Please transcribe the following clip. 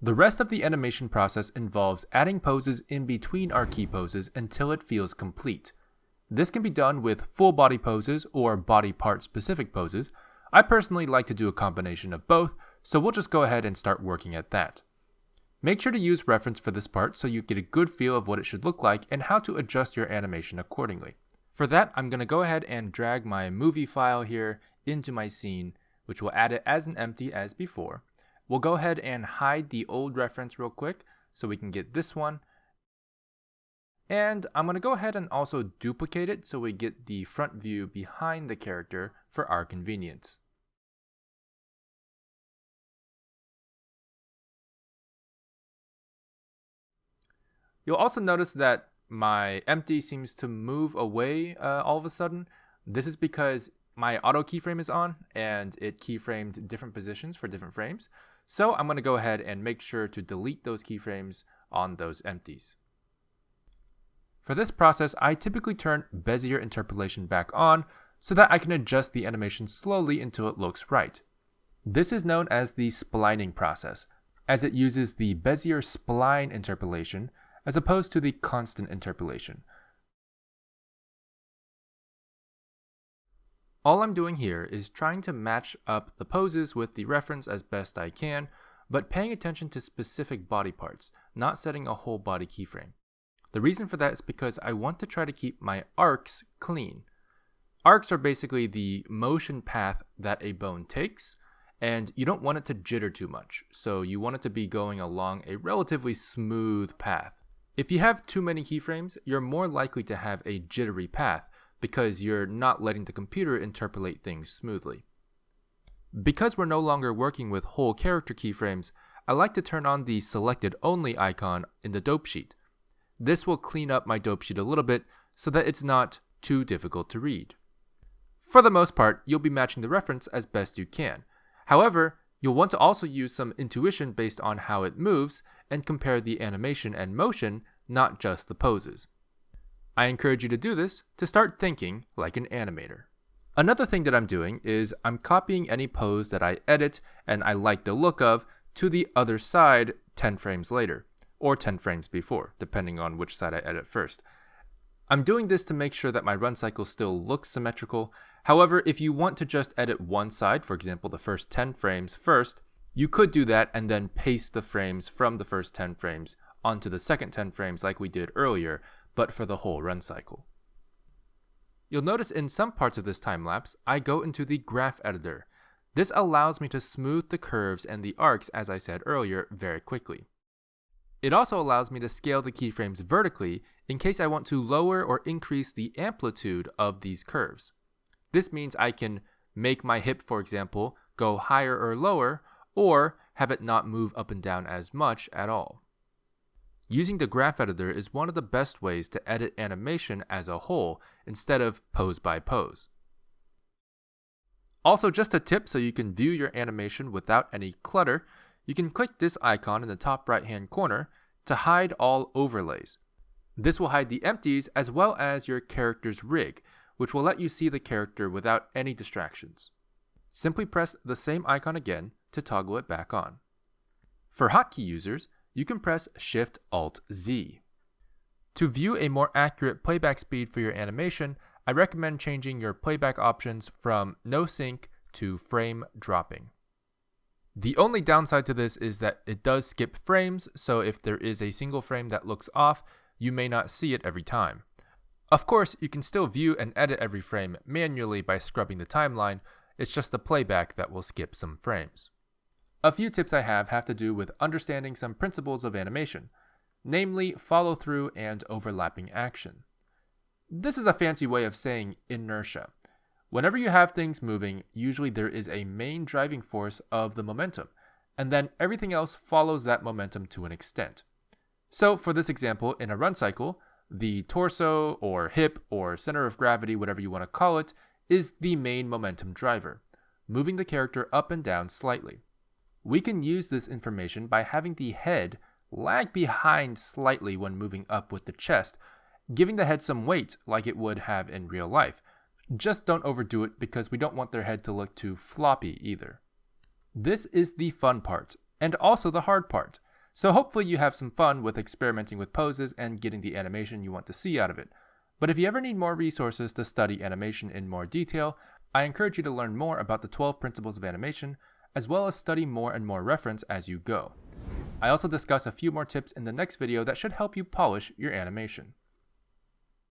The rest of the animation process involves adding poses in between our key poses until it feels complete. This can be done with full body poses or body part specific poses. I personally like to do a combination of both, so we'll just go ahead and start working at that. Make sure to use reference for this part so you get a good feel of what it should look like and how to adjust your animation accordingly. For that, I'm going to go ahead and drag my movie file here into my scene, which will add it as an empty as before. We'll go ahead and hide the old reference real quick so we can get this one. And I'm going to go ahead and also duplicate it so we get the front view behind the character for our convenience. You'll also notice that my empty seems to move away all of a sudden. This is because my auto keyframe is on and it keyframed different positions for different frames. So I'm going to go ahead and make sure to delete those keyframes on those empties. For this process, I typically turn Bezier interpolation back on so that I can adjust the animation slowly until it looks right. This is known as the splining process, as it uses the Bezier spline interpolation as opposed to the constant interpolation. All I'm doing here is trying to match up the poses with the reference as best I can, but paying attention to specific body parts, not setting a whole body keyframe. The reason for that is because I want to try to keep my arcs clean. Arcs are basically the motion path that a bone takes, and you don't want it to jitter too much, so you want it to be going along a relatively smooth path. If you have too many keyframes, you're more likely to have a jittery path because you're not letting the computer interpolate things smoothly. Because we're no longer working with whole character keyframes, I like to turn on the selected only icon in the dope sheet. This will clean up my dope sheet a little bit so that it's not too difficult to read. For the most part, you'll be matching the reference as best you can. However, you'll want to also use some intuition based on how it moves and compare the animation and motion, not just the poses. I encourage you to do this to start thinking like an animator. Another thing that I'm doing is I'm copying any pose that I edit and I like the look of to the other side 10 frames later, or 10 frames before, depending on which side I edit first. I'm doing this to make sure that my run cycle still looks symmetrical. However, if you want to just edit one side, for example the first 10 frames first, you could do that and then paste the frames from the first 10 frames onto the second 10 frames like we did earlier, but for the whole run cycle. You'll notice in some parts of this time-lapse, I go into the graph editor. This allows me to smooth the curves and the arcs, as I said earlier, very quickly. It also allows me to scale the keyframes vertically in case I want to lower or increase the amplitude of these curves. This means I can make my hip, for example, go higher or lower, or have it not move up and down as much at all. Using the graph editor is one of the best ways to edit animation as a whole instead of pose by pose. Also, just a tip so you can view your animation without any clutter, you can click this icon in the top right hand corner to hide all overlays. This will hide the empties as well as your character's rig, which will let you see the character without any distractions. Simply press the same icon again to toggle it back on. For hotkey users, you can press Shift-Alt-Z. To view a more accurate playback speed for your animation, I recommend changing your playback options from no sync to frame dropping. The only downside to this is that it does skip frames, so if there is a single frame that looks off, you may not see it every time. Of course, you can still view and edit every frame manually by scrubbing the timeline, it's just the playback that will skip some frames. A few tips I have to do with understanding some principles of animation, namely follow-through and overlapping action. This is a fancy way of saying inertia. Whenever you have things moving, usually there is a main driving force of the momentum, and then everything else follows that momentum to an extent. So for this example, in a run cycle, the torso or hip or center of gravity, whatever you want to call it, is the main momentum driver, moving the character up and down slightly. We can use this information by having the head lag behind slightly when moving up with the chest, giving the head some weight like it would have in real life. Just don't overdo it because we don't want their head to look too floppy either. This is the fun part, and also the hard part. So hopefully you have some fun with experimenting with poses and getting the animation you want to see out of it. But if you ever need more resources to study animation in more detail, I encourage you to learn more about the 12 principles of animation, as well as study more and more reference as you go. I also discuss a few more tips in the next video that should help you polish your animation.